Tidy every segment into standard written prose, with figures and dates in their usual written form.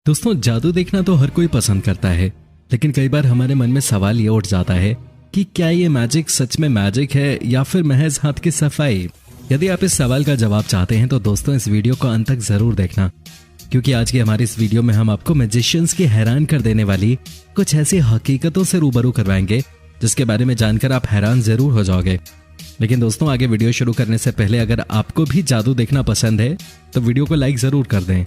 दोस्तों, जादू देखना तो हर कोई पसंद करता है, लेकिन कई बार हमारे मन में सवाल ये उठ जाता है कि क्या ये मैजिक सच में मैजिक है या फिर महज हाथ की सफाई। यदि आप इस सवाल का जवाब चाहते हैं तो दोस्तों इस वीडियो को अंत तक जरूर देखना, क्योंकि आज की हमारी इस वीडियो में हम आपको मैजिशियंस की हैरान कर देने वाली कुछ ऐसी हकीकतों से रूबरू करवाएंगे जिसके बारे में जानकर आप हैरान जरूर हो जाओगे। लेकिन दोस्तों, आगे वीडियो शुरू करने से पहले अगर आपको भी जादू देखना पसंद है तो वीडियो को लाइक जरूर कर दें।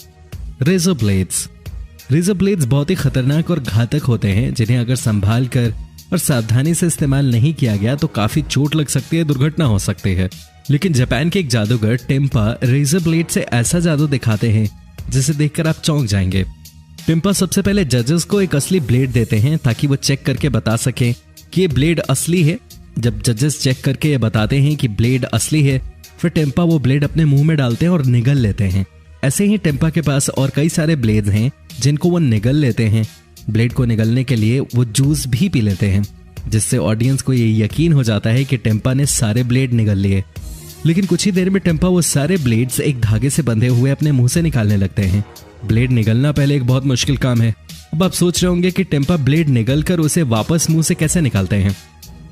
रेजर ब्लेड्स बहुत ही खतरनाक और घातक होते हैं, जिन्हें अगर संभाल कर और सावधानी से इस्तेमाल नहीं किया गया तो काफी चोट लग सकती है, दुर्घटना हो सकती है। लेकिन जापान के एक जादूगर टेम्पा रेजर ब्लेड से ऐसा जादू दिखाते हैं जिसे देखकर आप चौंक जाएंगे। टेम्पा सबसे पहले जजेस को एक असली ब्लेड देते हैं ताकि वो चेक करके बता सकें कि ये ब्लेड असली है। जब जजेस चेक करके ये बताते हैं कि ब्लेड असली है, फिर टेम्पा वो ब्लेड अपने मुंह में डालते हैं और निगल लेते हैं। ऐसे ही टेम्पा के पास और कई सारे ब्लेड्स हैं जिनको वो निगल लेते हैं। ब्लेड को निगलने के लिए वो जूस भी पी लेते हैं, जिससे ऑडियंस को ये यकीन हो जाता है कि टेम्पा ने सारे ब्लेड निगल लिए। लेकिन कुछ ही देर में टेम्पा वो सारे ब्लेड्स एक धागे से बंधे हुए अपने मुंह से निकालने लगते हैं। ब्लेड निगलना पहले एक बहुत मुश्किल काम है। अब आप सोच रहे होंगे कि टेम्पा ब्लेड निगल कर उसे वापस मुंह से कैसे निकालते हैं।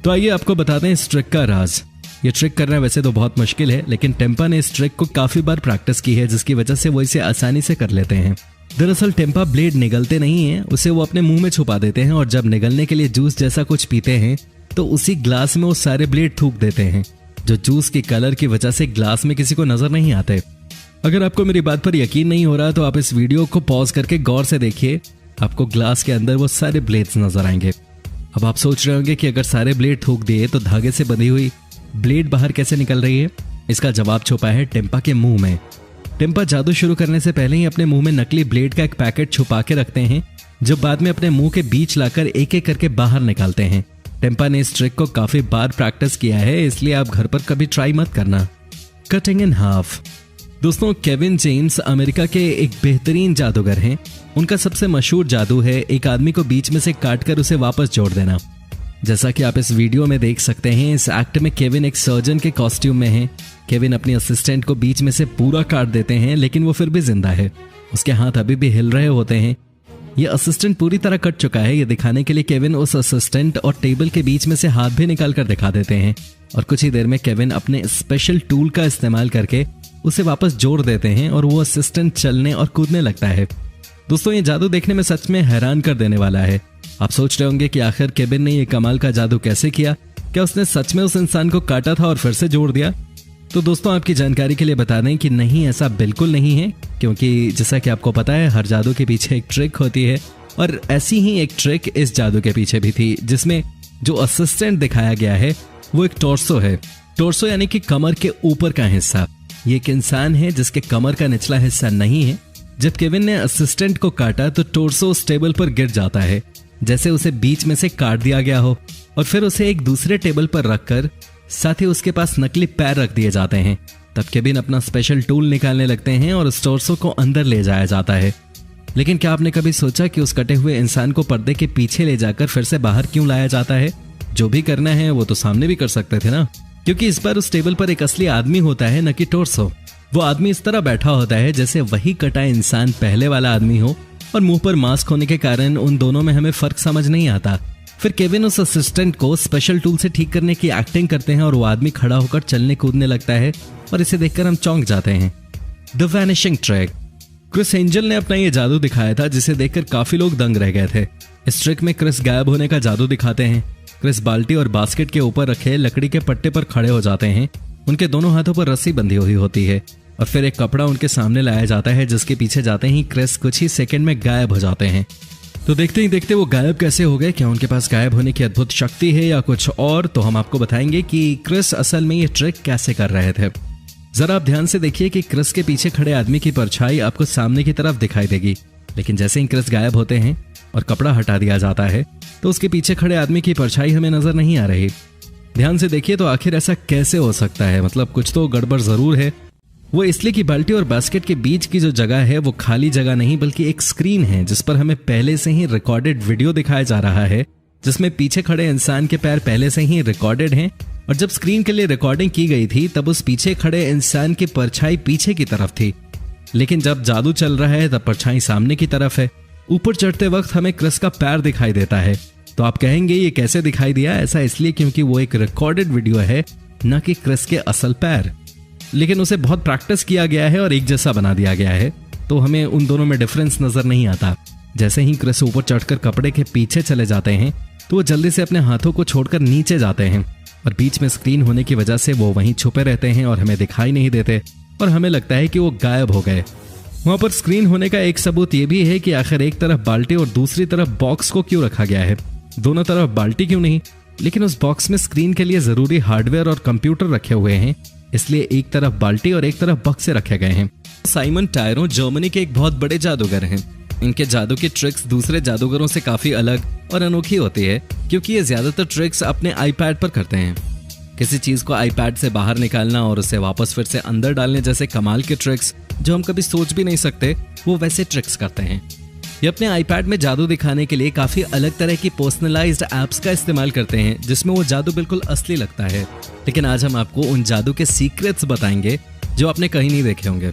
तो आइए आपको बताते हैं इस ट्रिक का राज। ये ट्रिक करना वैसे तो बहुत मुश्किल है, लेकिन टेम्पा ने इस ट्रिक को काफी बार प्रैक्टिस की है, जिसकी वजह से वो इसे आसानी से कर लेते हैं। दरअसल टेम्पा ब्लेड निगलते नहीं है, उसे वो अपने मुंह में छुपा देते हैं और जब निगलने के लिए जूस जैसा कुछ पीते हैं तो उसी ग्लास में वो सारे ब्लेड थूक देते हैं, जो जूस के कलर की वजह से ग्लास में किसी को नजर नहीं आते। अगर आपको मेरी बात पर यकीन नहीं हो रहा तो आप इस वीडियो को पॉज करके गौर से देखिए, आपको ग्लास के अंदर वो सारे ब्लेड्स नजर आएंगे। अब आप सोच रहे होंगे कि अगर सारे ब्लेड थूक दिए तो धागे से बंधी हुई ब्लेड बाहर कैसे निकल रही है। इसका जवाब छुपा है टेम्पा के मुंह में। टेम्पा जादू शुरू करने से पहले ही अपने मुंह में नकली ब्लेड का एक पैकेट छुपा के रखते हैं, जो बाद में अपने मुंह के बीच लाकर एक एक करके बाहर निकालते हैं। टेम्पा ने इस ट्रिक को काफी बार प्रैक्टिस किया है, इसलिए आप घर पर कभी ट्राई मत करना। Cutting in half. दोस्तों, केविन जेम्स अमेरिका के एक बेहतरीन जादूगर हैं। उनका सबसे मशहूर जादू है एक आदमी को बीच में से काटकर उसे वापस जोड़ देना। जैसा कि आप इस वीडियो में देख सकते हैं, इस एक्ट में केविन एक सर्जन के कॉस्ट्यूम में है। केविन अपनी असिस्टेंट को बीच में से पूरा काट देते हैं, लेकिन वो फिर भी जिंदा है। उसके हाथ अभी भी हिल रहे होते हैं। ये असिस्टेंट पूरी तरह कट चुका है। ये दिखाने के लिए केविन उस असिस्टेंट और टेबल के बीच में से हाथ भी निकाल कर दिखा देते हैं, और कुछ ही देर में केविन अपने स्पेशल टूल का इस्तेमाल करके उसे वापस जोड़ देते हैं और वो असिस्टेंट चलने और कूदने लगता है। दोस्तों, ये जादू देखने में सच में हैरान कर देने वाला है। आप सोच रहे होंगे कि आखिर केविन ने ये कमाल का जादू कैसे किया। क्या उसने सच में उस इंसान को काटा था और फिर से जोड़ दिया? तो दोस्तों, आपकी जानकारी के लिए बता दें कि नहीं, ऐसा बिल्कुल नहीं है, क्योंकि जैसा कि आपको पता है हर जादू के पीछे एक ट्रिक होती है, और ऐसी ही एक ट्रिक इस जादू के पीछे भी थी, जिसमें जो असिस्टेंट दिखाया गया है वो एक टॉर्सो है। टॉर्सो यानी कि कमर के ऊपर का हिस्सा। ये एक इंसान है जिसके कमर का निचला हिस्सा नहीं है। जब केविन ने असिस्टेंट को काटा तो टॉर्सो उस टेबल पर गिर जाता है, जैसे उसे बीच में से काट दिया गया हो, और फिर उसे एक दूसरे टेबल पर रखकर साथ ही उसके पास नकली पैर रख दिए जाते हैं। तब केविन अपना स्पेशल टूल निकालने लगते हैं और उस टॉर्सो को अंदर ले जाया जाता है। लेकिन क्या आपने कभी सोचा कि उस कटे हुए इंसान को पर्दे के पीछे ले जाकर फिर से बाहर क्यों लाया जाता है? जो भी करना है वो तो सामने भी कर सकते थे ना, क्योंकि इस बार उस टेबल पर एक असली आदमी होता है, न कि टॉर्सो। वो आदमी इस तरह बैठा होता है जैसे वही कटा इंसान पहले वाला आदमी हो, और मुंह पर मास्क होने के कारण उन दोनों में हमें फर्क समझ नहीं आता। फिर केविन उस असिस्टेंट को स्पेशल टूल से ठीक करने की एक्टिंग करते हैं और वो आदमी खड़ा होकर चलने कूदने लगता है, और इसे देखकर हम चौंक जाते हैं। The vanishing trick. Chris angel ने अपना ये जादू दिखाया था, जिसे देखकर काफी लोग दंग रह गए थे। इस ट्रिक में क्रिस गायब होने का जादू दिखाते हैं। क्रिस बाल्टी और बास्केट के ऊपर रखे लकड़ी के पट्टे पर खड़े हो जाते हैं। उनके दोनों हाथों पर रस्सी बंधी हुई होती है, और फिर एक कपड़ा उनके सामने लाया जाता है, जिसके पीछे जाते ही क्रिस कुछ ही सेकंड में गायब हो जाते हैं। तो देखते ही देखते वो गायब कैसे हो गए? क्या उनके पास गायब होने की अद्भुत शक्ति है या कुछ और? तो हम आपको बताएंगे कि क्रिस असल में ये ट्रिक कैसे कर रहे थे। जरा आप ध्यान से देखिए कि क्रिस के पीछे खड़े आदमी की परछाई आपको सामने की तरफ दिखाई देगी, लेकिन जैसे ही क्रिस गायब होते हैं और कपड़ा हटा दिया जाता है तो उसके पीछे खड़े आदमी की परछाई हमें नजर नहीं आ रही। ध्यान से देखिए तो आखिर ऐसा कैसे हो सकता है? मतलब कुछ तो गड़बड़ जरूर है। वो इसलिए कि बाल्टी और बास्केट के बीच की जो जगह है वो खाली जगह नहीं, बल्कि एक स्क्रीन है जिस पर हमें पहले से ही रिकॉर्डेड वीडियो दिखाया जा रहा है, जिसमें पीछे खड़े इंसान के पैर पहले से ही रिकॉर्डेड हैं। और जब स्क्रीन के लिए रिकॉर्डिंग की गई थी तब उस पीछे खड़े इंसान की परछाई पीछे की तरफ थी। लेकिन जब जादू चल रहा है तब परछाई सामने की तरफ है। ऊपर चढ़ते वक्त हमें क्रिस का पैर दिखाई देता है। तो आप कहेंगे ये कैसे दिखाई दिया? ऐसा इसलिए क्योंकि वो एक रिकॉर्डेड वीडियो है, न कि क्रिस के असल पैर। लेकिन उसे बहुत प्रैक्टिस किया गया है और एक जैसा बना दिया गया है, तो हमें उन दोनों में डिफरेंस नजर नहीं आता। जैसे ही क्रिस ऊपर चढ़कर कपड़े के पीछे चले जाते हैं तो वो जल्दी से अपने हाथों को छोड़कर नीचे जाते हैं और बीच में स्क्रीन होने की वजह से वो वहीं छुपे रहते हैं और हमें दिखाई नहीं देते और हमें लगता है कि वो गायब हो गए। वहां पर स्क्रीन होने का एक सबूत ये भी है कि आखिर एक तरफ बाल्टी और दूसरी तरफ बॉक्स को क्यों रखा गया है। दोनों तरफ बाल्टी क्यों नहीं? लेकिन उस बॉक्स में स्क्रीन के लिए जरूरी हार्डवेयर और कंप्यूटर रखे हुए हैं, इसलिए एक तरफ बाल्टी और एक तरफ बक्से रखे गए हैं। साइमन टायरो जर्मनी के एक बहुत बड़े जादूगर हैं। इनके जादू की ट्रिक्स दूसरे जादूगरों से काफी अलग और अनोखी होती है, क्योंकि ये ज्यादातर ट्रिक्स अपने आईपैड पर करते हैं। किसी चीज को आईपैड से बाहर निकालना और उसे वापस फिर से अंदर डालने जैसे कमाल के ट्रिक्स जो हम कभी सोच भी नहीं सकते, वो वैसे ट्रिक्स करते हैं। ये अपने आईपैड में जादू दिखाने के लिए काफी अलग तरह की पर्सनलाइज्ड एप्स का इस्तेमाल करते हैं, जिसमें वो जादू बिल्कुल असली लगता है। लेकिन आज हम आपको उन जादू के सीक्रेट्स बताएंगे जो आपने कहीं नहीं देखे होंगे।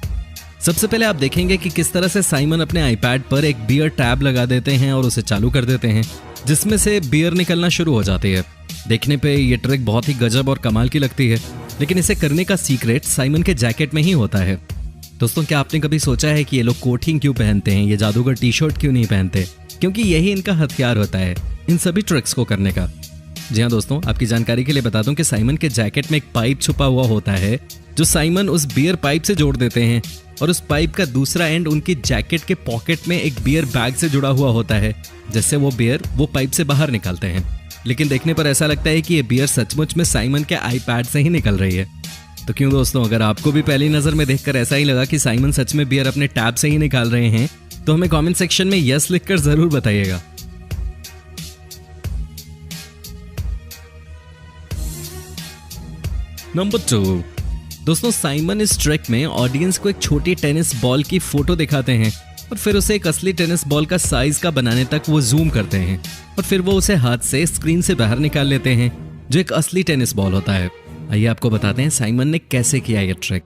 सबसे पहले आप देखेंगे कि किस तरह से साइमन अपने आईपैड पर एक बियर टैब लगा देते हैं और उसे चालू कर देते हैं, जिसमें से बियर निकलना शुरू हो जाती है। देखने पे ये ट्रिक बहुत ही गजब और कमाल की लगती है, लेकिन इसे करने का सीक्रेट साइमन के जैकेट में ही होता है। दोस्तों, क्या आपने कभी सोचा है कि ये लोग कोट क्यों पहनते हैं, ये जादूगर टी शर्ट क्यों नहीं पहनते? क्योंकि यही इनका हथियार होता है इन सभी ट्रिक्स को करने का। जी हाँ दोस्तों, आपकी जानकारी के लिए बता दूं कि साइमन के जैकेट में एक पाइप छुपा हुआ होता है जो साइमन उस बियर पाइप से जोड़ देते हैं, और उस पाइप का दूसरा एंड उनकी जैकेट के पॉकेट में एक बियर बैग से जुड़ा हुआ होता है, जिससे वो बियर वो पाइप से बाहर निकालते हैं। लेकिन देखने पर ऐसा लगता है कि ये बियर सचमुच में साइमन के आईपैड से ही निकल रही है। तो क्यों दोस्तों, अगर आपको भी पहली नजर में देखकर ऐसा ही लगा कि साइमन सच में बियर अपने टैब से ही निकाल रहे हैं, तो हमें कमेंट सेक्शन में यस लिखकर जरूर बताइएगा। नंबर 2, दोस्तों, साइमन इस ट्रिक में ऑडियंस को एक छोटी टेनिस बॉल की फोटो दिखाते हैं और फिर उसे एक असली टेनिस बॉल का साइज का बनाने तक वो जूम करते हैं और फिर वो उसे हाथ से स्क्रीन से बाहर निकाल लेते हैं, जो एक असली टेनिस बॉल होता है। आइए आपको बताते हैं साइमन ने कैसे किया ये ट्रिक।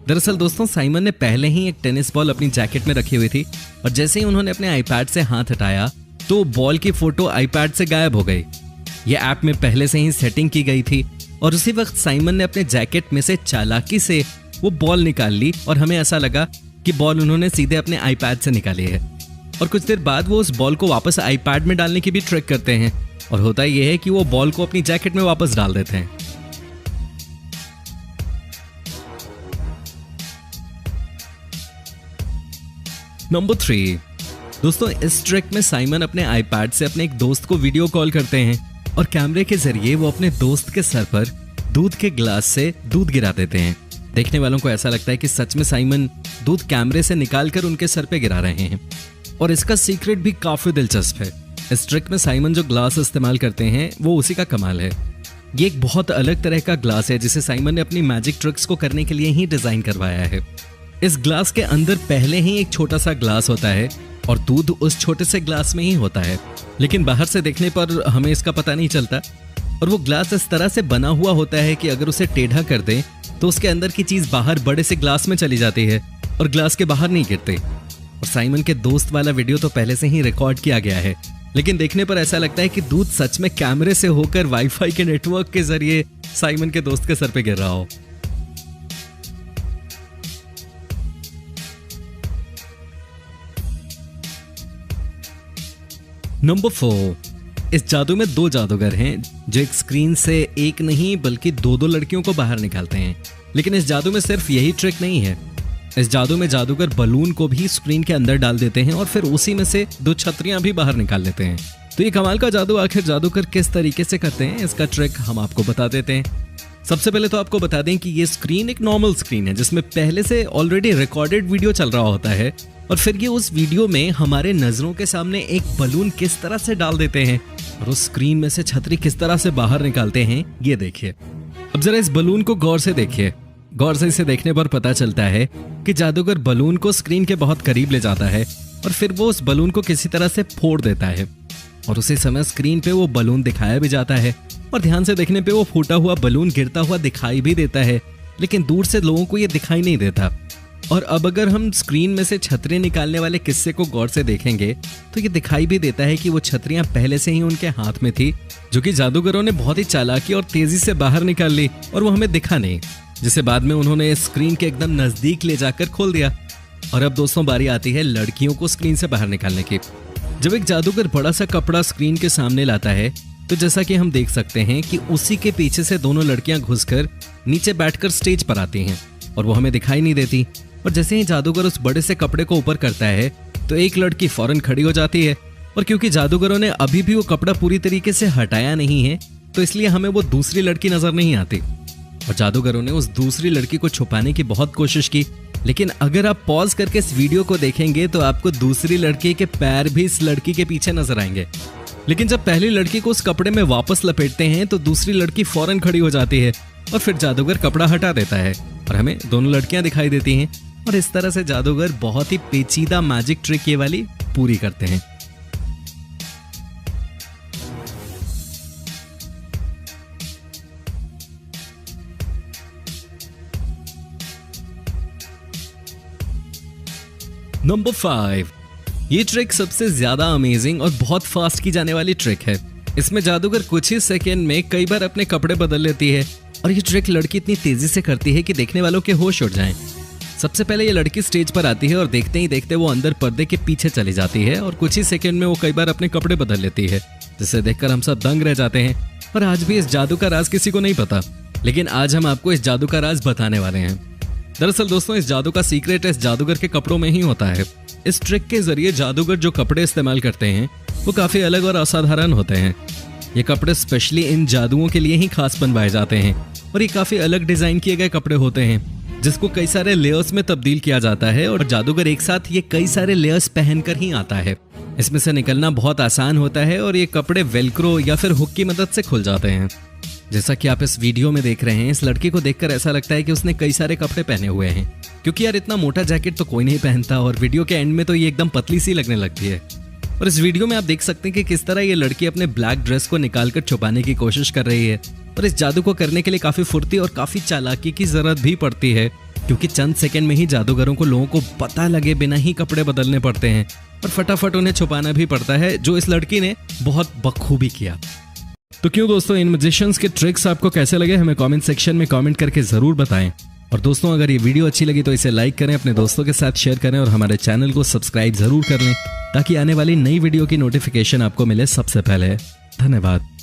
दरअसल दोस्तों, साइमन ने पहले ही एक टेनिस बॉल अपनी जैकेट में रखी हुई थी और जैसे ही उन्होंने अपने आईपैड से हाथ हटाया तो बॉल की फोटो आईपैड से गायब हो गई। ये ऐप में पहले से ही सेटिंग की गई थी और उसी वक्त साइमन ने अपने जैकेट में से चालाकी से वो बॉल निकाल ली और हमें ऐसा लगा कि बॉल उन्होंने सीधे अपने आईपैड से निकाली है। और कुछ देर बाद वो उस बॉल को वापस आईपैड में डालने की भी ट्रिक करते हैं और होता यह है कि वो बॉल को अपनी जैकेट में वापस डाल देते हैं। नंबर 3, दोस्तों, इस ट्रिक में साइमन अपने आईपैड से अपने एक दोस्त को वीडियो कॉल करते हैं और कैमरे के जरिए वो अपने दोस्त के सर पर दूध के ग्लास से दूध गिरा देते हैं। देखने वालों को ऐसा लगता है कि सच में साइमन दूध कैमरे से निकालकर उनके सर पे गिरा रहे हैं। और इसका सीक्रेट भी काफी दिलचस्प है। इस ट्रिक में साइमन जो ग्लास इस्तेमाल करते हैं वो उसी का कमाल है। ये एक बहुत अलग तरह का ग्लास है जिसे साइमन ने अपनी मैजिक ट्रिक्स को करने के लिए ही डिजाइन करवाया है। इस ग्लास के अंदर पहले ही एक छोटा सा ग्लास होता है और दूध उस छोटे से ग्लास में ही होता है, लेकिन बाहर से देखने पर हमें इसका पता नहीं चलता। और वो ग्लास इस तरह से बना हुआ होता है कि अगर उसे टेढ़ा कर दें तो उसके अंदर की चीज बाहर बड़े से ग्लास में चली जाती है और ग्लास के बाहर नहीं गिरते। और साइमन के दोस्त वाला वीडियो तो पहले से ही रिकॉर्ड किया गया है, लेकिन देखने पर ऐसा लगता है कि दूध सच में कैमरे से होकर वाईफाई के नेटवर्क के जरिए साइमन के दोस्त के सर पे गिर रहा हो। नंबर 4, इस जादू में 2 जादूगर हैं जो एक स्क्रीन से एक नहीं बल्कि 2 लड़कियों को बाहर निकालते हैं। लेकिन इस जादू में सिर्फ यही ट्रिक नहीं है। इस जादू में जादूगर बलून को भी स्क्रीन के अंदर डाल देते हैं और फिर उसी में से 2 छतरियां भी बाहर निकाल लेते हैं। तो ये कमाल का जादू आखिर जादूगर किस तरीके से करते हैं, इसका ट्रिक हम आपको बता देते हैं। सबसे पहले तो आपको बता दें कि ये स्क्रीन एक नॉर्मल स्क्रीन है जिसमें पहले से ऑलरेडी रिकॉर्डेड वीडियो चल रहा होता है और फिर ये उस वीडियो में हमारे नजरों के सामने एक बलून किस तरह से डाल देते हैं और उस स्क्रीन में से छतरी किस तरह से बाहर निकालते हैं, ये देखिए। अब जरा इस बलून को गौर से देखिए। गौर से इसे देखने पर पता चलता है कि जादूगर बलून को स्क्रीन के बहुत करीब ले जाता है और फिर वो उस बलून को किसी तरह से फोड़ देता है और उसी समय स्क्रीन पे वो बलून दिखाया भी जाता है और ध्यान से देखने पे वो फूटा हुआ बलून गिरता हुआ दिखाई भी देता है, लेकिन दूर से लोगों को ये दिखाई नहीं देता। और अब अगर हम स्क्रीन में से छतरी निकालने वाले किस्से को गौर से देखेंगे तो ये दिखाई भी देता है कि वो छतरियां पहले से ही उनके हाथ में थी, जो कि जादूगरों ने बहुत ही चालाकी और तेजी से बाहर निकाल ली और वो हमें दिखा नहीं, जिसे बाद में उन्होंने स्क्रीन के एकदम नजदीक ले जाकर खोल दिया। और अब दोस्तों बारी आती है लड़कियों को स्क्रीन से बाहर निकालने की। जब एक जादूगर बड़ा सा कपड़ा स्क्रीन के सामने लाता है तो जैसा कि हम देख सकते हैं कि उसी के पीछे से दोनों लड़कियां घुसकर नीचे बैठकर स्टेज पर आती हैं और वो हमें दिखाई नहीं देती। और जैसे ही जादूगर उस बड़े से कपड़े को ऊपर करता है तो एक लड़की फौरन खड़ी हो जाती है, और क्योंकि जादूगरों ने अभी भी वो कपड़ा पूरी तरीके से हटाया नहीं है तो इसलिए हमें वो दूसरी लड़की नजर नहीं आती। और जादूगरों ने उस दूसरी लड़की को छुपाने की बहुत कोशिश की, लेकिन अगर आप पॉज करके इस वीडियो को देखेंगे तो आपको दूसरी लड़की के पैर भी इस लड़की के पीछे नजर आएंगे। लेकिन जब पहली लड़की को उस कपड़े में वापस लपेटते हैं तो दूसरी लड़की फौरन खड़ी हो जाती है और फिर जादूगर कपड़ा हटा देता है और हमें दोनों लड़कियां दिखाई देती हैं। और इस तरह से जादूगर बहुत ही पेचीदा मैजिक ट्रिक ये वाली पूरी करते हैं। नंबर 5, ये ट्रिक सबसे ज्यादा अमेजिंग और बहुत फास्ट की जाने वाली ट्रिक है। इसमें जादूगर कुछ ही सेकेंड में कई बार अपने कपड़े बदल लेती है और ये ट्रिक लड़की इतनी तेजी से करती है कि देखने वालों के होश उड़ जाएं। सबसे पहले ये लड़की स्टेज पर आती है और देखते ही देखते वो अंदर पर्दे के पीछे चली जाती है और कुछ ही सेकंड में वो कई बार अपने कपड़े बदल लेती है, जिसे देखकर हम सब दंग रह जाते हैं। और आज भी इस जादू का राज किसी को नहीं पता, लेकिन आज हम आपको इस जादू का राज बताने वाले हैं। दरअसल दोस्तों इस जादू का सीक्रेट इस जादूगर के कपड़ों में ही होता है। इस ट्रिक के जरिए जादूगर जो कपड़े इस्तेमाल करते हैं वो काफी अलग और असाधारण होते हैं। ये कपड़े स्पेशली इन जादुओं के लिए ही खास बनवाए जाते हैं और ये काफी अलग डिजाइन किए गए कपड़े होते हैं जिसको कई सारे लेयर्स में तब्दील किया जाता है और जादूगर एक साथ ये कई सारे लेयर्स पहनकर ही आता है। इसमें से निकलना बहुत आसान होता है और ये कपड़े वेलक्रो या फिर हुक की मदद से खुल जाते हैं। जैसा कि आप इस वीडियो में देख रहे हैं, इस लड़की को देखकर ऐसा लगता है कि उसने कई सारे कपड़े पहने हुए हैं, क्योंकि यार इतना मोटा जैकेट तो कोई नहीं पहनता और वीडियो के एंड में तो ये एकदम पतली सी लगने लगती है। और इस वीडियो में आप देख सकते हैं कि किस तरह ये लड़की अपने ब्लैक ड्रेस को निकालकर छुपाने की कोशिश कर रही है। और इस जादू को करने के लिए काफी फुर्ती और काफी चालाकी की जरूरत भी पड़ती है, क्योंकि चंद सेकंड में ही जादूगरों को लोगों को पता लगे बिना ही कपड़े बदलने पड़ते हैं और फटाफट उन्हें छुपाना भी पड़ता है, जो इस लड़की ने बहुत बखूबी किया। तो क्यों दोस्तों, इन मैजिशियंस के ट्रिक्स आपको कैसे लगे हमें कमेंट सेक्शन में कमेंट करके जरूर बताएं। और दोस्तों अगर ये वीडियो अच्छी लगी तो इसे लाइक करें, अपने दोस्तों के साथ शेयर करें और हमारे चैनल को सब्सक्राइब जरूर कर लें ताकि आने वाली नई वीडियो की नोटिफिकेशन आपको मिले सबसे पहले। धन्यवाद।